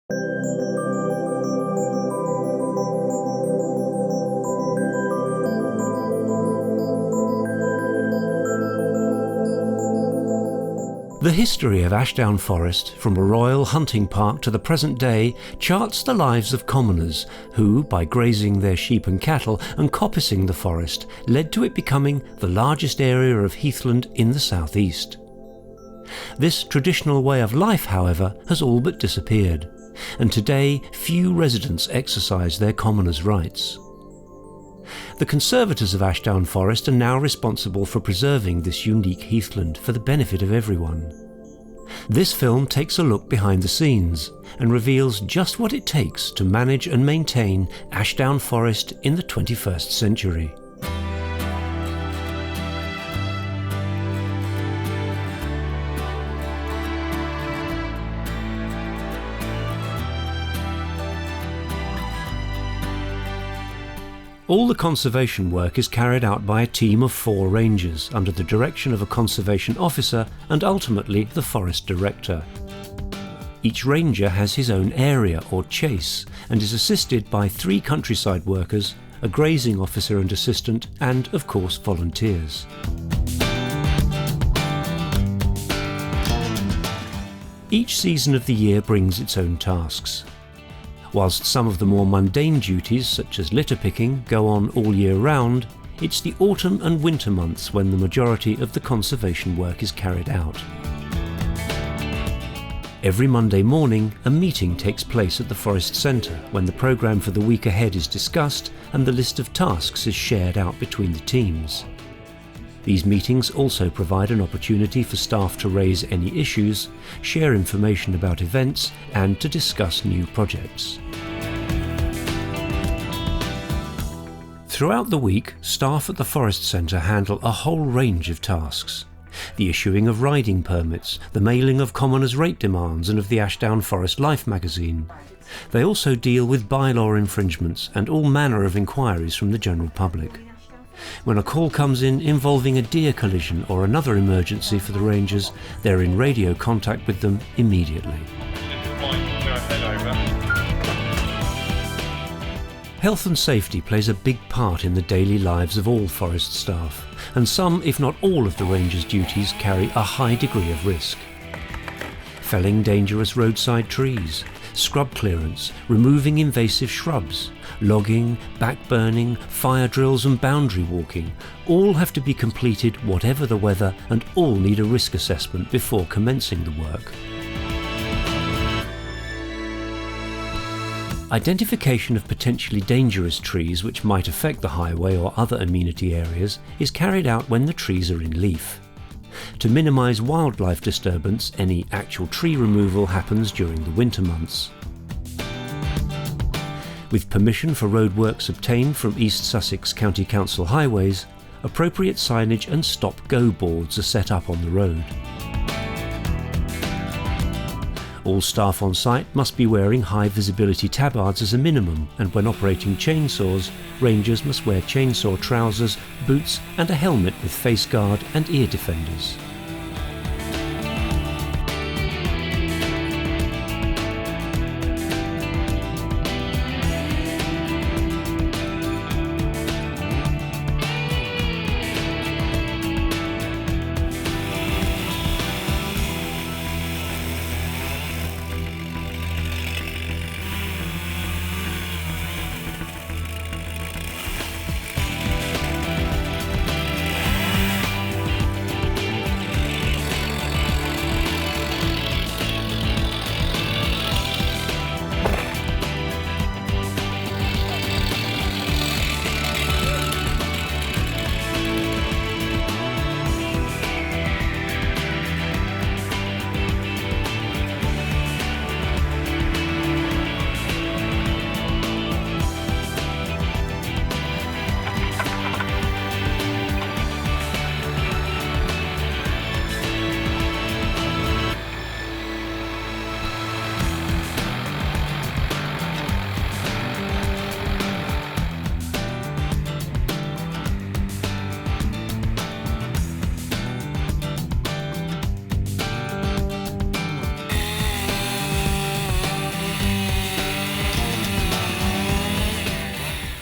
The history of Ashdown Forest, from a royal hunting park to the present day, charts the lives of commoners who, by grazing their sheep and cattle and coppicing the forest, led to it becoming the largest area of heathland in the southeast. This traditional way of life, however, has all but disappeared, and today few residents exercise their commoners' rights. The Conservators of Ashdown Forest are now responsible for preserving this unique heathland for the benefit of everyone. This film takes a look behind the scenes and reveals just what it takes to manage and maintain Ashdown Forest in the 21st century. All the conservation work is carried out by a team of 4 rangers under the direction of a conservation officer and ultimately the forest director. Each ranger has his own area or chase and is assisted by 3 countryside workers, a grazing officer and assistant, and of course volunteers. Each season of the year brings its own tasks. Whilst some of the more mundane duties, such as litter picking, go on all year round, it's the autumn and winter months when the majority of the conservation work is carried out. Every Monday morning, a meeting takes place at the Forest Centre when the programme for the week ahead is discussed and the list of tasks is shared out between the teams. These meetings also provide an opportunity for staff to raise any issues, share information about events, and to discuss new projects. Throughout the week, staff at the Forest Centre handle a whole range of tasks. The issuing of riding permits, the mailing of commoners' rate demands and of the Ashdown Forest Life magazine. They also deal with bylaw infringements and all manner of inquiries from the general public. When a call comes in involving a deer collision or another emergency for the rangers, they're in radio contact with them immediately. Health and safety plays a big part in the daily lives of all forest staff, and some, if not all, of the rangers' duties carry a high degree of risk. Felling dangerous roadside trees, scrub clearance, removing invasive shrubs, logging, backburning, fire drills and boundary walking all have to be completed whatever the weather, and all need a risk assessment before commencing the work. Identification of potentially dangerous trees which might affect the highway or other amenity areas is carried out when the trees are in leaf. To minimise wildlife disturbance, any actual tree removal happens during the winter months. With permission for roadworks obtained from East Sussex County Council highways, appropriate signage and stop-go boards are set up on the road. All staff on site must be wearing high visibility tabards as a minimum, and when operating chainsaws, rangers must wear chainsaw trousers, boots and a helmet with face guard and ear defenders.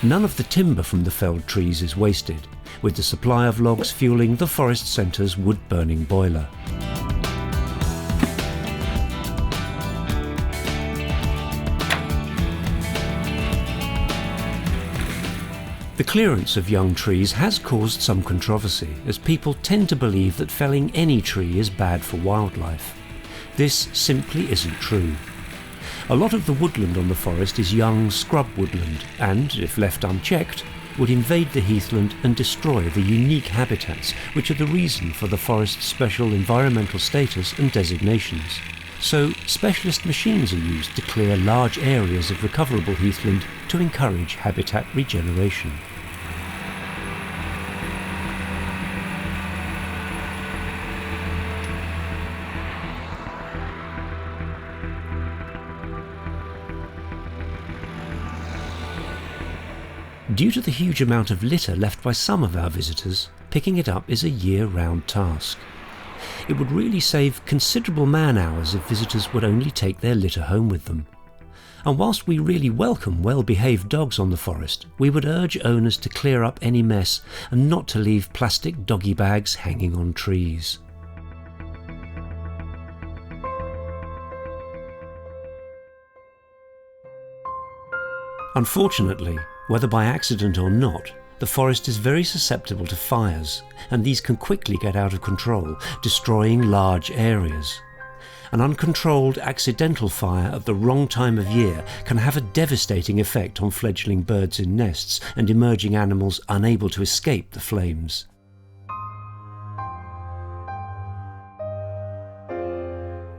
None of the timber from the felled trees is wasted, with the supply of logs fueling the forest centre's wood-burning boiler. The clearance of young trees has caused some controversy, as people tend to believe that felling any tree is bad for wildlife. This simply isn't true. A lot of the woodland on the forest is young scrub woodland and, if left unchecked, would invade the heathland and destroy the unique habitats which are the reason for the forest's special environmental status and designations. So, specialist machines are used to clear large areas of recoverable heathland to encourage habitat regeneration. Due to the huge amount of litter left by some of our visitors, picking it up is a year-round task. It would really save considerable man-hours if visitors would only take their litter home with them. And whilst we really welcome well-behaved dogs on the forest, we would urge owners to clear up any mess and not to leave plastic doggy bags hanging on trees. Unfortunately, whether by accident or not, the forest is very susceptible to fires, and these can quickly get out of control, destroying large areas. An uncontrolled accidental fire at the wrong time of year can have a devastating effect on fledgling birds in nests and emerging animals unable to escape the flames.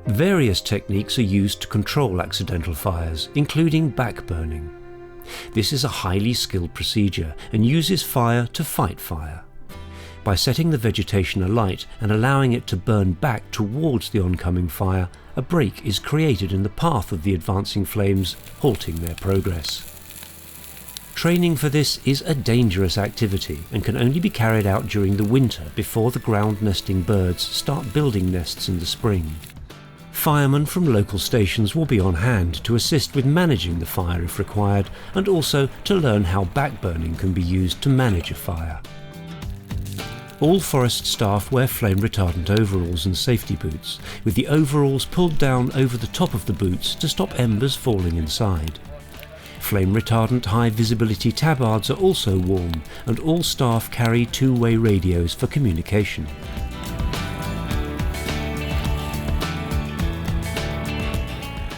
Various techniques are used to control accidental fires, including backburning. This is a highly skilled procedure and uses fire to fight fire. By setting the vegetation alight and allowing it to burn back towards the oncoming fire, a break is created in the path of the advancing flames, halting their progress. Training for this is a dangerous activity and can only be carried out during the winter before the ground nesting birds start building nests in the spring. Firemen from local stations will be on hand to assist with managing the fire if required, and also to learn how backburning can be used to manage a fire. All forest staff wear flame retardant overalls and safety boots, with the overalls pulled down over the top of the boots to stop embers falling inside. Flame retardant high visibility tabards are also worn, and all staff carry two-way radios for communication.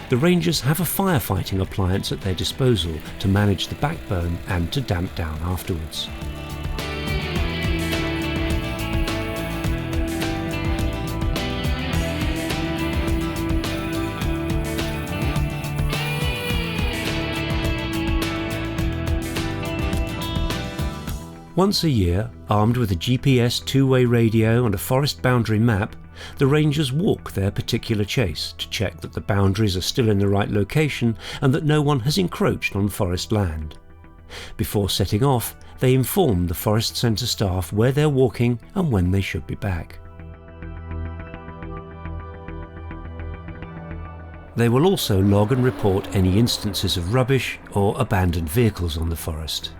The rangers have a firefighting appliance at their disposal to manage the backburn and to damp down afterwards. Once a year, armed with a GPS two-way radio and a forest boundary map, the rangers walk their particular chase to check that the boundaries are still in the right location and that no one has encroached on forest land. Before setting off, they inform the forest centre staff where they're walking and when they should be back. They will also log and report any instances of rubbish or abandoned vehicles on the forest.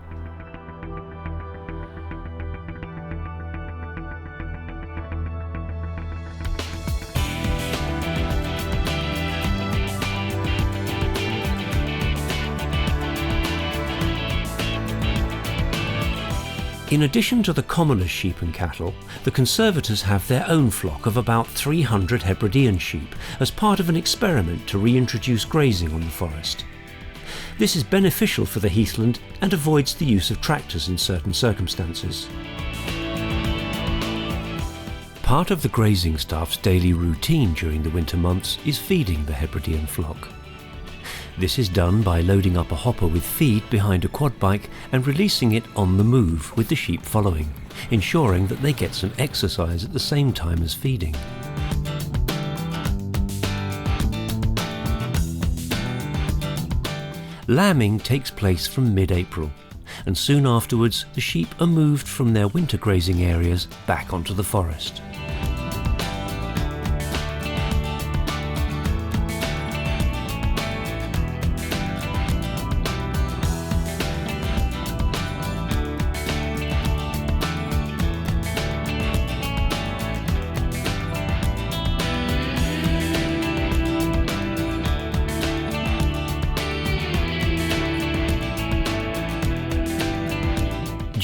In addition to the commoners' sheep and cattle, the Conservators have their own flock of about 300 Hebridean sheep as part of an experiment to reintroduce grazing on the forest. This is beneficial for the heathland and avoids the use of tractors in certain circumstances. Part of the grazing staff's daily routine during the winter months is feeding the Hebridean flock. This is done by loading up a hopper with feed behind a quad bike and releasing it on the move with the sheep following, ensuring that they get some exercise at the same time as feeding. Lambing takes place from mid-April, and soon afterwards the sheep are moved from their winter grazing areas back onto the forest.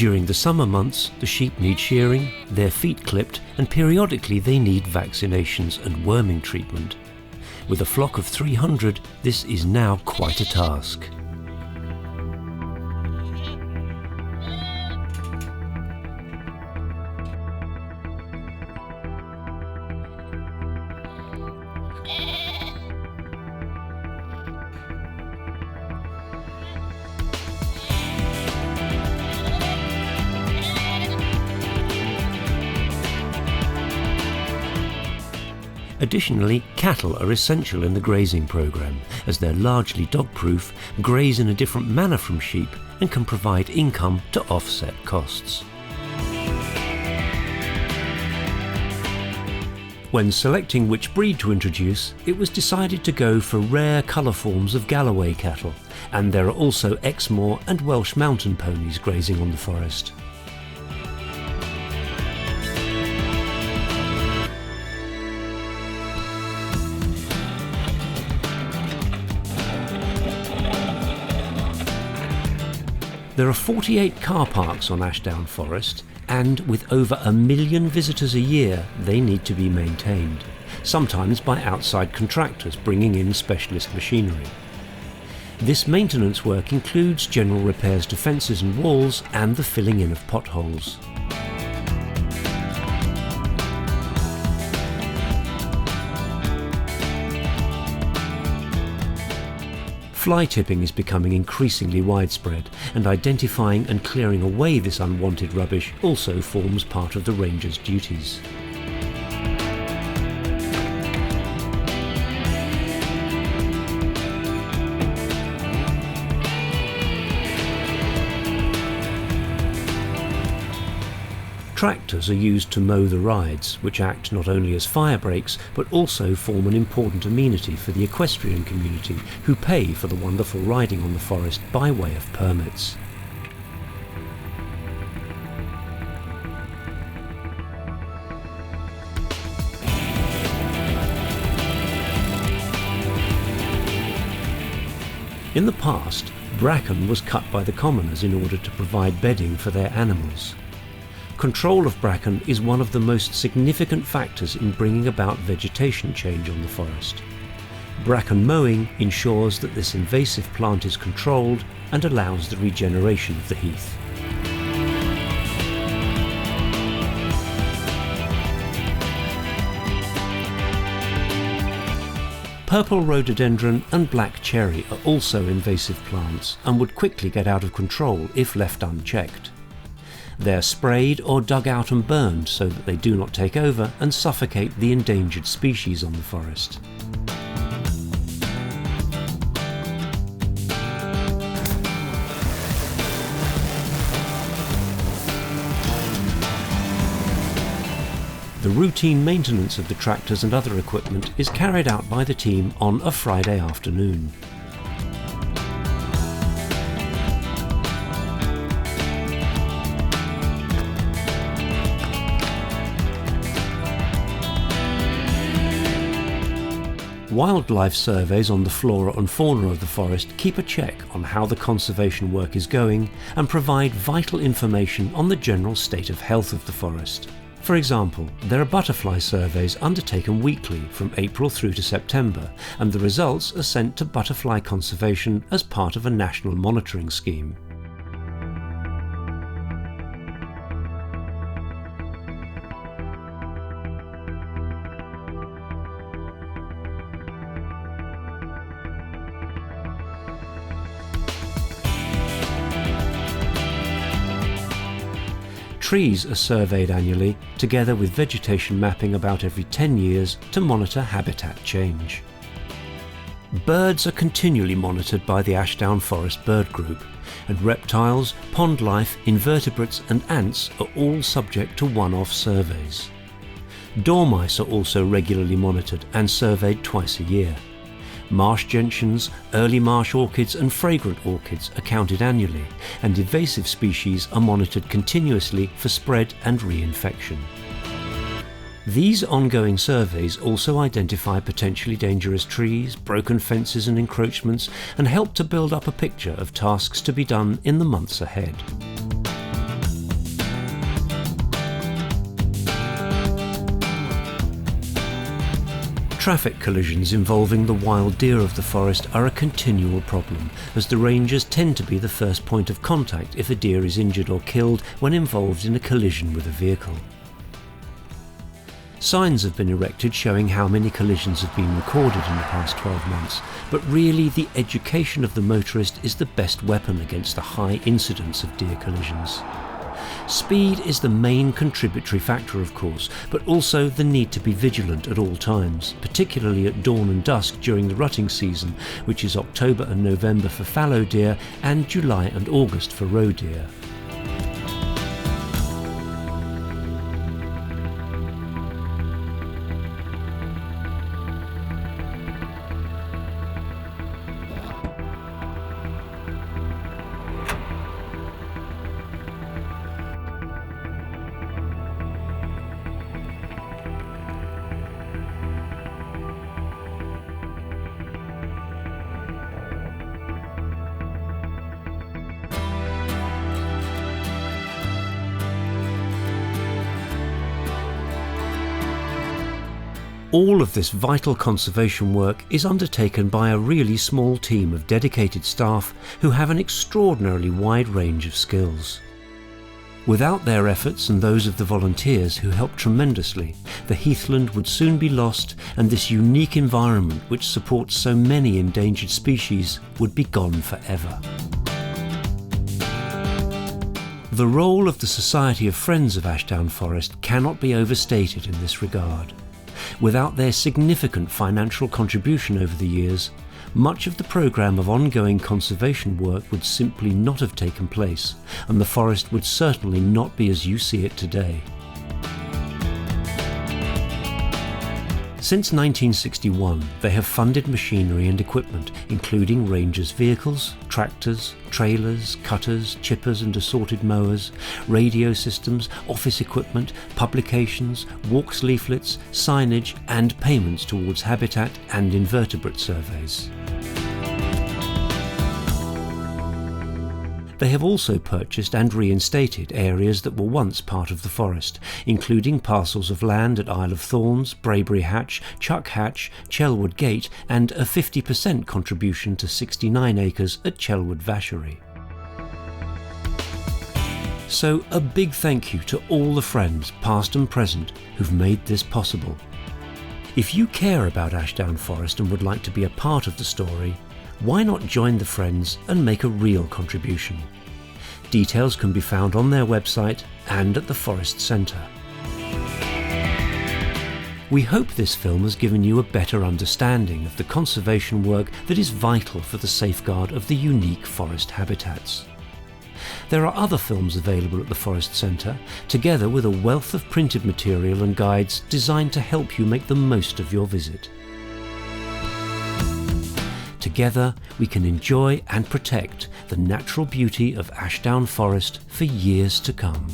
During the summer months, the sheep need shearing, their feet clipped, and periodically they need vaccinations and worming treatment. With a flock of 300, this is now quite a task. Additionally, cattle are essential in the grazing programme, as they're largely dog-proof, graze in a different manner from sheep, and can provide income to offset costs. When selecting which breed to introduce, it was decided to go for rare colour forms of Galloway cattle, and there are also Exmoor and Welsh mountain ponies grazing on the forest. There are 48 car parks on Ashdown Forest, and with over 1 million visitors a year, they need to be maintained, sometimes by outside contractors bringing in specialist machinery. This maintenance work includes general repairs to fences and walls and the filling in of potholes. Fly tipping is becoming increasingly widespread, and identifying and clearing away this unwanted rubbish also forms part of the rangers' duties. Tractors are used to mow the rides, which act not only as fire breaks but also form an important amenity for the equestrian community, who pay for the wonderful riding on the forest by way of permits. In the past, bracken was cut by the commoners in order to provide bedding for their animals. Control of bracken is one of the most significant factors in bringing about vegetation change on the forest. Bracken mowing ensures that this invasive plant is controlled and allows the regeneration of the heath. Purple rhododendron and black cherry are also invasive plants and would quickly get out of control if left unchecked. They're sprayed or dug out and burned so that they do not take over and suffocate the endangered species on the forest. The routine maintenance of the tractors and other equipment is carried out by the team on a Friday afternoon. Wildlife surveys on the flora and fauna of the forest keep a check on how the conservation work is going and provide vital information on the general state of health of the forest. For example, there are butterfly surveys undertaken weekly from April through to September, and the results are sent to Butterfly Conservation as part of a national monitoring scheme. Trees are surveyed annually, together with vegetation mapping about every 10 years to monitor habitat change. Birds are continually monitored by the Ashdown Forest Bird Group, and reptiles, pond life, invertebrates and ants are all subject to one-off surveys. Dormice are also regularly monitored and surveyed twice a year. Marsh gentians, early marsh orchids and fragrant orchids are counted annually, and invasive species are monitored continuously for spread and reinfection. These ongoing surveys also identify potentially dangerous trees, broken fences and encroachments, and help to build up a picture of tasks to be done in the months ahead. Traffic collisions involving the wild deer of the forest are a continual problem, as the rangers tend to be the first point of contact if a deer is injured or killed when involved in a collision with a vehicle. Signs have been erected showing how many collisions have been recorded in the past 12 months, but really the education of the motorist is the best weapon against the high incidence of deer collisions. Speed is the main contributory factor, of course, but also the need to be vigilant at all times, particularly at dawn and dusk during the rutting season, which is October and November for fallow deer and July and August for roe deer. All of this vital conservation work is undertaken by a really small team of dedicated staff who have an extraordinarily wide range of skills. Without their efforts and those of the volunteers who help tremendously, the Heathland would soon be lost and this unique environment which supports so many endangered species would be gone forever. The role of the Society of Friends of Ashdown Forest cannot be overstated in this regard. Without their significant financial contribution over the years, much of the programme of ongoing conservation work would simply not have taken place, and the forest would certainly not be as you see it today. Since 1961, they have funded machinery and equipment, including rangers' vehicles, tractors, trailers, cutters, chippers and assorted mowers, radio systems, office equipment, publications, walks leaflets, signage and payments towards habitat and invertebrate surveys. They have also purchased and reinstated areas that were once part of the forest, including parcels of land at Isle of Thorns, Braebury Hatch, Chuck Hatch, Chelwood Gate and a 50% contribution to 69 acres at Chelwood Vashery. So a big thank you to all the friends, past and present, who've made this possible. If you care about Ashdown Forest and would like to be a part of the story, why not join the Friends and make a real contribution? Details can be found on their website and at the Forest Centre. We hope this film has given you a better understanding of the conservation work that is vital for the safeguard of the unique forest habitats. There are other films available at the Forest Centre, together with a wealth of printed material and guides designed to help you make the most of your visit. Together, we can enjoy and protect the natural beauty of Ashdown Forest for years to come.